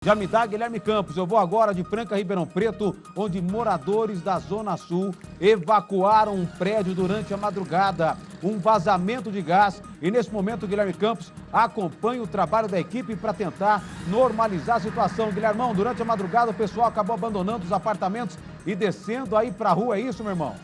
Já me dá, Guilherme Campos. Eu vou agora de Franca, Ribeirão Preto, onde moradores da Zona Sul evacuaram um prédio durante a madrugada. Um vazamento de gás. E nesse momento, Guilherme Campos acompanha o trabalho da equipe para tentar normalizar a situação. Guilhermão, durante a madrugada o pessoal acabou abandonando os apartamentos e descendo aí para a rua. É isso, meu irmão?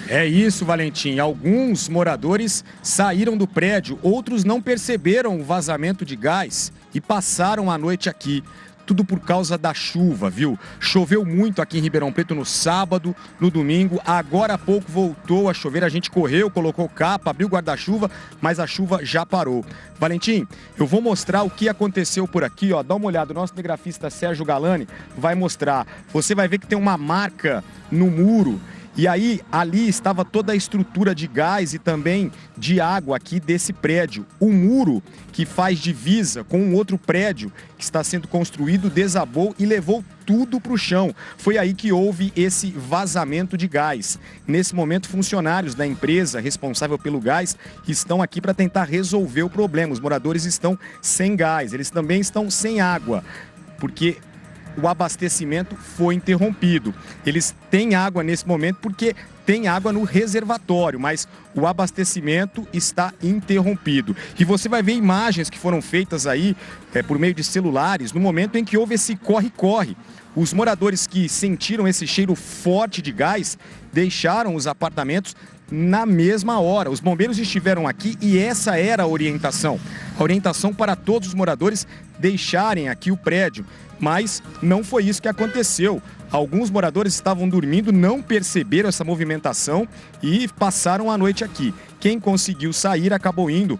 É isso, Valentim. Alguns moradores saíram do prédio, outros não perceberam o vazamento de gás e passaram a noite aqui. Tudo por causa da chuva, viu? Choveu muito aqui em Ribeirão Preto no sábado, no domingo. Agora há pouco voltou a chover. A gente correu, colocou capa, abriu o guarda-chuva, mas a chuva já parou. Valentim, eu vou mostrar o que aconteceu por aqui, ó. Dá uma olhada, o nosso cinegrafista Sérgio Galani vai mostrar. Você vai ver que tem uma marca no muro. E aí, ali estava toda a estrutura de gás e também de água aqui desse prédio. O muro que faz divisa com um outro prédio que está sendo construído desabou e levou tudo para o chão. Foi aí que houve esse vazamento de gás. Nesse momento, funcionários da empresa responsável pelo gás estão aqui para tentar resolver o problema. Os moradores estão sem gás, eles também estão sem água, porque o abastecimento foi interrompido. Eles têm água nesse momento porque tem água no reservatório, mas o abastecimento está interrompido. E você vai ver imagens que foram feitas aí por meio de celulares no momento em que houve esse corre-corre. Os moradores que sentiram esse cheiro forte de gás deixaram os apartamentos na mesma hora. Os bombeiros estiveram aqui e essa era a orientação. A orientação para todos os moradores deixarem aqui o prédio. Mas não foi isso que aconteceu. Alguns moradores estavam dormindo, não perceberam essa movimentação e passaram a noite aqui. Quem conseguiu sair acabou indo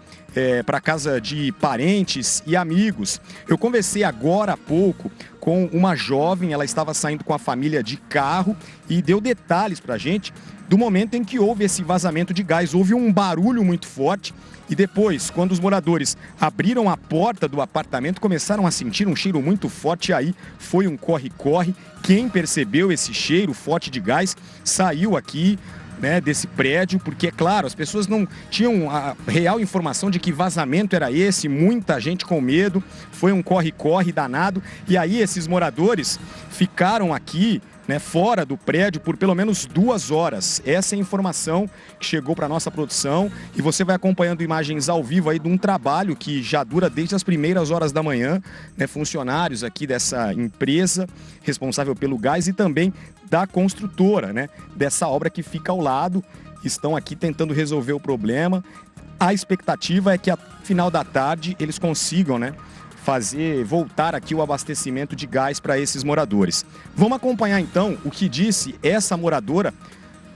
para casa de parentes e amigos. Eu conversei agora há pouco com uma jovem, ela estava saindo com a família de carro e deu detalhes para a gente do momento em que houve esse vazamento de gás. Houve um barulho muito forte e depois, quando os moradores abriram a porta do apartamento, começaram a sentir um cheiro muito forte. E aí foi um corre-corre. Quem percebeu esse cheiro forte de gás saiu aqui, né, desse prédio, porque, é claro, as pessoas não tinham a real informação de que vazamento era esse, muita gente com medo, foi um corre-corre danado. E aí esses moradores ficaram aqui, né, fora do prédio por pelo menos 2 horas. Essa é a informação que chegou para a nossa produção e você vai acompanhando imagens ao vivo aí de um trabalho que já dura desde as primeiras horas da manhã, né, funcionários aqui dessa empresa responsável pelo gás e também da construtora, né, dessa obra que fica ao lado, estão aqui tentando resolver o problema. A expectativa é que ao final da tarde eles consigam, né, voltar aqui o abastecimento de gás para esses moradores. Vamos acompanhar então o que disse essa moradora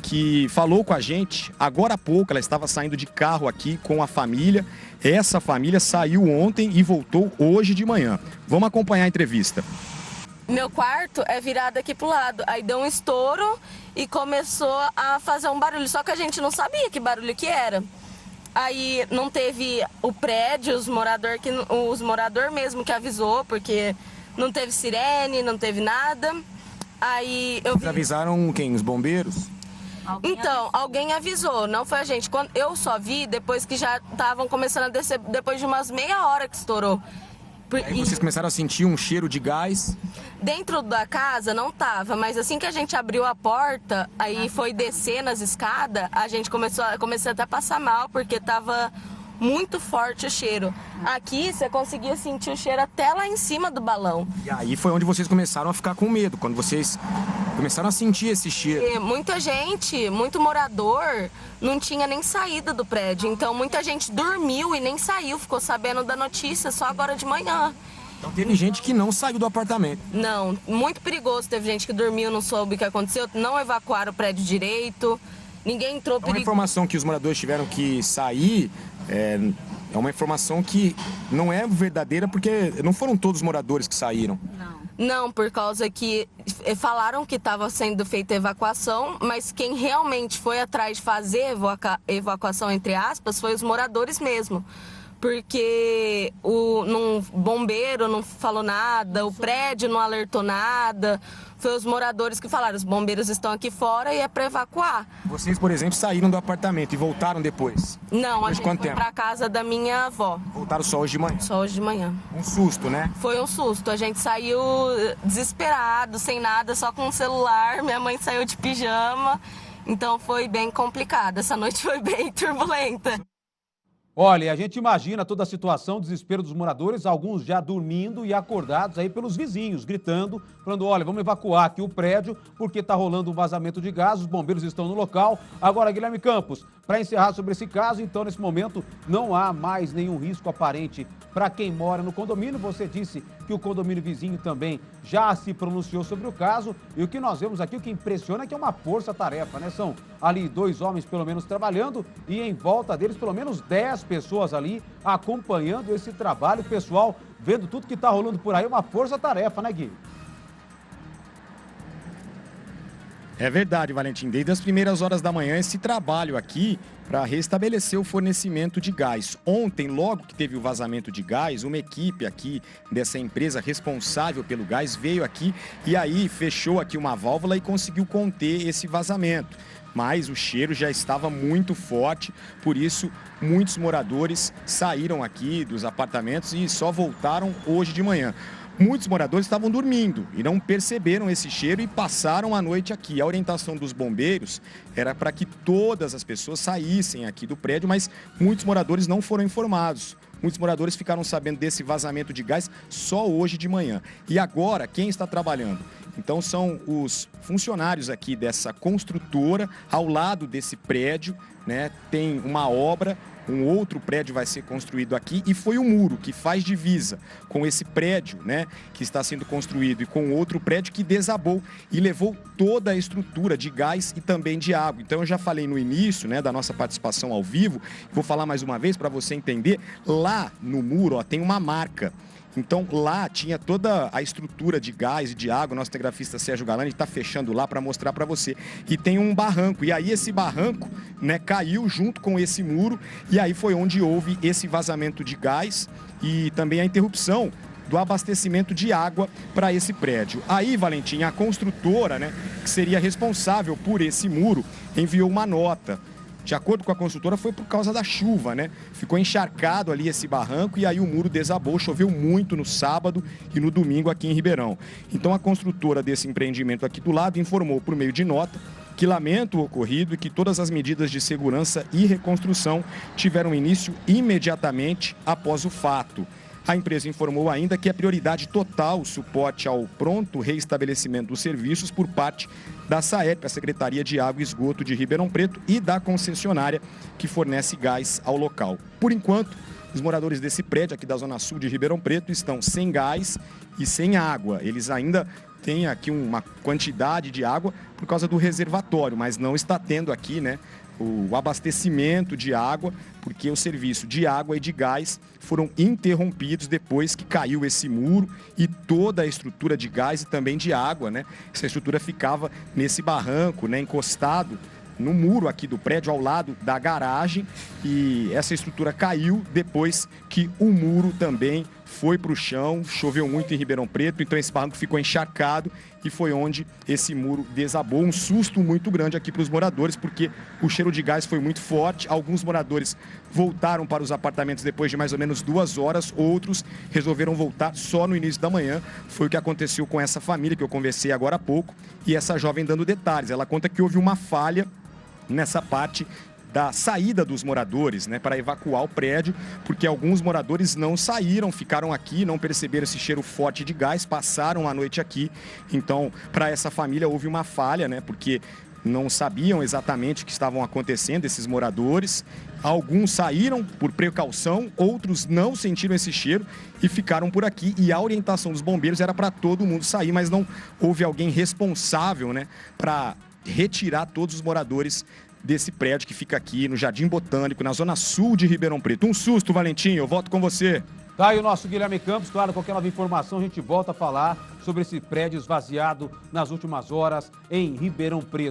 que falou com a gente agora há pouco. Ela estava saindo de carro aqui com a família. Essa família saiu ontem e voltou hoje de manhã. Vamos acompanhar a entrevista. Meu quarto é virado aqui pro lado, aí deu um estouro e começou a fazer um barulho, só que a gente não sabia que barulho que era. Aí não teve o prédio, os moradores mesmo que avisou, porque não teve sirene, não teve nada. Aí eu vi... Avisaram quem? Os bombeiros? Então, alguém avisou, não foi a gente. Eu só vi depois que já estavam começando a descer, depois de umas meia hora que estourou. Aí vocês começaram a sentir um cheiro de gás? Dentro da casa não tava, mas assim que a gente abriu a porta, aí foi descer nas escadas, a gente comecei até a passar mal, porque tava muito forte o cheiro. Aqui você conseguia sentir o cheiro até lá em cima do balão. E aí foi onde vocês começaram a ficar com medo, quando vocês começaram a sentir esse cheiro. E muita gente, muito morador, não tinha nem saído do prédio. Então muita gente dormiu e nem saiu, ficou sabendo da notícia só agora de manhã. Então teve gente que não saiu do apartamento. Não, muito perigoso. Teve gente que dormiu, não soube o que aconteceu, não evacuaram o prédio direito, ninguém entrou perigoso. A informação que os moradores tiveram que sair é uma informação que não é verdadeira, porque não foram todos os moradores que saíram. Não, por causa que falaram que estava sendo feita evacuação, mas quem realmente foi atrás de fazer evacuação, entre aspas, foi os moradores mesmo. Porque o bombeiro não falou nada, o prédio não alertou nada, Foi os moradores que falaram, os bombeiros estão aqui fora e é para evacuar. Vocês, por exemplo, saíram do apartamento e voltaram depois? Não, a gente foi tempo? para casa da minha avó. Voltaram só hoje de manhã? Só hoje de manhã. Um susto, né? Foi um susto, a gente saiu desesperado, sem nada, só com o celular, minha mãe saiu de pijama, então foi bem complicado, essa noite foi bem turbulenta. Olha, a gente imagina toda a situação, o desespero dos moradores, alguns já dormindo e acordados aí pelos vizinhos, gritando, falando, olha, vamos evacuar aqui o prédio porque está rolando um vazamento de gás, os bombeiros estão no local. Agora, Guilherme Campos, para encerrar sobre esse caso, então, nesse momento, não há mais nenhum risco aparente para quem mora no condomínio. Você disse que o condomínio vizinho também já se pronunciou sobre o caso. E o que nós vemos aqui, o que impressiona é que é uma força-tarefa, né? São ali 2 homens, pelo menos, trabalhando e em volta deles, pelo menos 10 pessoas ali acompanhando esse trabalho. Pessoal, vendo tudo que está rolando por aí, uma força-tarefa, né, Gui? É verdade, Valentim. Desde as primeiras horas da manhã, esse trabalho aqui para restabelecer o fornecimento de gás. Ontem, logo que teve o vazamento de gás, uma equipe aqui dessa empresa responsável pelo gás veio aqui e aí fechou aqui uma válvula e conseguiu conter esse vazamento. Mas o cheiro já estava muito forte, por isso muitos moradores saíram aqui dos apartamentos e só voltaram hoje de manhã. Muitos moradores estavam dormindo e não perceberam esse cheiro e passaram a noite aqui. A orientação dos bombeiros era para que todas as pessoas saíssem aqui do prédio, mas muitos moradores não foram informados. Muitos moradores ficaram sabendo desse vazamento de gás só hoje de manhã. E agora, quem está trabalhando? Então, são os funcionários aqui dessa construtora, ao lado desse prédio, né? Tem uma obra, um outro prédio vai ser construído aqui e foi o muro que faz divisa com esse prédio, né, que está sendo construído e com outro prédio que desabou e levou toda a estrutura de gás e também de água. Então eu já falei no início, né, da nossa participação ao vivo, vou falar mais uma vez para você entender, lá no muro, ó, tem uma marca. Então lá tinha toda a estrutura de gás e de água, o nosso telegrafista Sérgio Galani está fechando lá para mostrar para você. E tem um barranco, e aí esse barranco, né, caiu junto com esse muro, e aí foi onde houve esse vazamento de gás e também a interrupção do abastecimento de água para esse prédio. Aí, Valentim, a construtora, né, que seria responsável por esse muro, enviou uma nota. De acordo com a construtora, foi por causa da chuva, né? Ficou encharcado ali esse barranco e aí o muro desabou, choveu muito no sábado e no domingo aqui em Ribeirão. Então a construtora desse empreendimento aqui do lado informou por meio de nota que lamenta o ocorrido e que todas as medidas de segurança e reconstrução tiveram início imediatamente após o fato. A empresa informou ainda que é prioridade total o suporte ao pronto reestabelecimento dos serviços por parte da SAEP, a Secretaria de Água e Esgoto de Ribeirão Preto, e da concessionária que fornece gás ao local. Por enquanto, os moradores desse prédio aqui da Zona Sul de Ribeirão Preto estão sem gás e sem água. Eles ainda têm aqui uma quantidade de água por causa do reservatório, mas não está tendo aqui, né, o abastecimento de água, porque o serviço de água e de gás foram interrompidos depois que caiu esse muro e toda a estrutura de gás e também de água, né? Essa estrutura ficava nesse barranco, né, encostado no muro aqui do prédio, ao lado da garagem, e essa estrutura caiu depois que o muro também foi para o chão. Choveu muito em Ribeirão Preto, então esse barranco ficou encharcado e foi onde esse muro desabou. Um susto muito grande aqui para os moradores, porque o cheiro de gás foi muito forte. Alguns moradores voltaram para os apartamentos depois de mais ou menos 2 horas, outros resolveram voltar só no início da manhã. Foi o que aconteceu com essa família que eu conversei agora há pouco, e essa jovem dando detalhes. Ela conta que houve uma falha nessa parte da saída dos moradores, né, para evacuar o prédio, porque alguns moradores não saíram, ficaram aqui, não perceberam esse cheiro forte de gás, passaram a noite aqui. Então, para essa família houve uma falha, né, porque não sabiam exatamente o que estavam acontecendo, esses moradores. Alguns saíram por precaução, outros não sentiram esse cheiro e ficaram por aqui. E a orientação dos bombeiros era para todo mundo sair, mas não houve alguém responsável, né, para retirar todos os moradores desse prédio que fica aqui no Jardim Botânico, na Zona Sul de Ribeirão Preto. Um susto, Valentim, eu volto com você. Tá aí o nosso Guilherme Campos. Claro, qualquer nova informação a gente volta a falar sobre esse prédio esvaziado nas últimas horas em Ribeirão Preto.